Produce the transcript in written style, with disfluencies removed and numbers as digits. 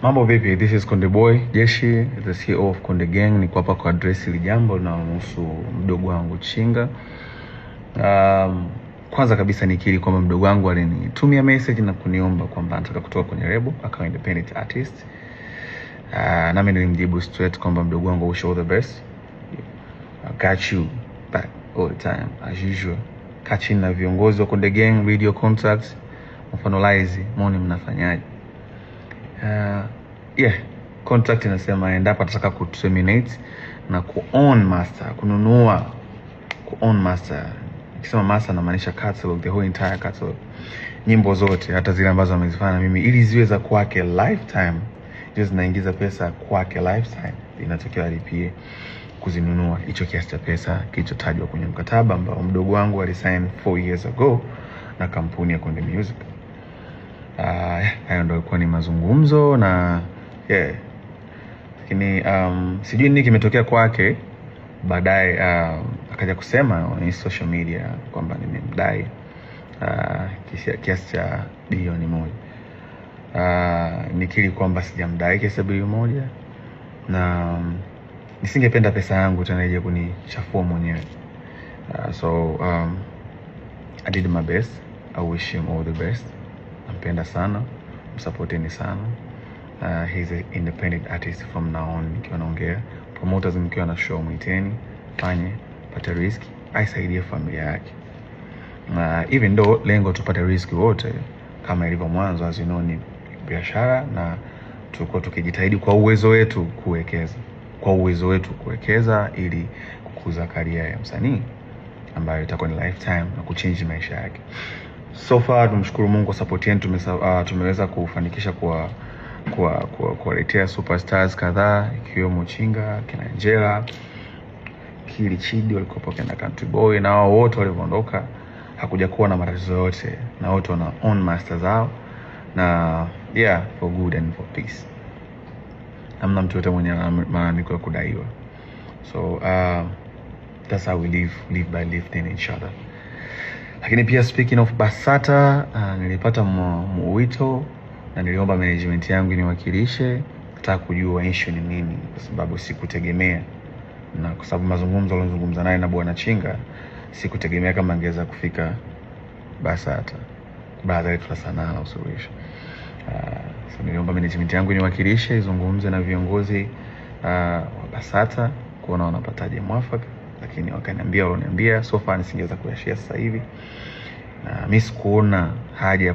Mambo vipi? This is Konde Boy Jeshi, the CEO of Konde Gang. Niko hapa kwa address hili jambo linalohusu mdogo wangu Chinga. Kwanza kabisa nikiri kwamba mdogo wangu alinitumia message na kuniomba kwamba anataka kutoka kwenye label akawa independent artist. Nami nilimjibu straight kwamba mdogo wangu, wish all the best. I got you back all the time as usual. Kachini na viongozi wa Konde Gang, video contacts, mfanolize, muone mnafanyaje. Contract inasema endapo atataka kuterminate na ku-own master, kununua ku-own master. Nikisema master namaanisha catalog, the whole entire catalog. Nyimbo zote hata zile ambazo amezifanya mimi ili ziwe za kwake lifetime. Hizo zinaingiza pesa kwake lifetime. Inatokea alipie kuzinunua hicho kiasi cha pesa kilichotajwa kwenye mkataba ambao mdogo wangu alisign 4 years ago na kampuni ya Konde Music. Hayo ndio ilikuwa ni mazungumzo na lakini sijui nini kimetokea kwake baadaye. Akaja kusema kwenye social media kwamba nimemdai kiasi cha bilioni 1. Nikiri kwamba sijamdai kiasi cha bilioni 1 na nisingependa pesa yangu tena ije kunichafua mwenyewe. I did my best. I wish him all the best. Nampenda sana, msupporteni sana. He's an independent artist from now on. Nikiwa naongea promoters, mkiwa na show mwiteni, fanye pata risk, aisaidie familia yake. Even though lengo tupate risk wote kama ilivyo mwanzo, as you know, ni biashara na tuko tukijitahidi kwa uwezo wetu kuwekeza ili kukuza career ya msanii ambayo itakuwa ni lifetime na kuchange maisha yake. So far tumshukuru Mungu kwa support yetu, tumeweza kufanikisha kuwaletea superstars kadhaa ikiwemo Chinga, kina Angela, Kili Chidi walikopo kina Country Boy, na wao wote waliondoka hakuja kuwa na matatizo yote, na wote wana own master zao na for good and for peace. Hamna mtu yote mwenye malalamiko ya kudaiwa. So that's how we live by lifting each other. Lakini pia speaking of BASATA, nilipata mwito na niliomba management yangu niwakilishe, nataka kujua issue ni nini, kwa sababu sikutegemea, na kwa sababu mazungumzo alizungumza naye na bwana Chinga, sikutegemea kama angeweza kufika BASATA. Baada ya sana na usuluhisho. So niliomba management yangu niwakilishe, izungumze na viongozi wa BASATA kuona wanapataje mwafaka, lakini wakaniambia so far nisingeweza kuyashare sasa hivi. Na mimi sikuona haja ya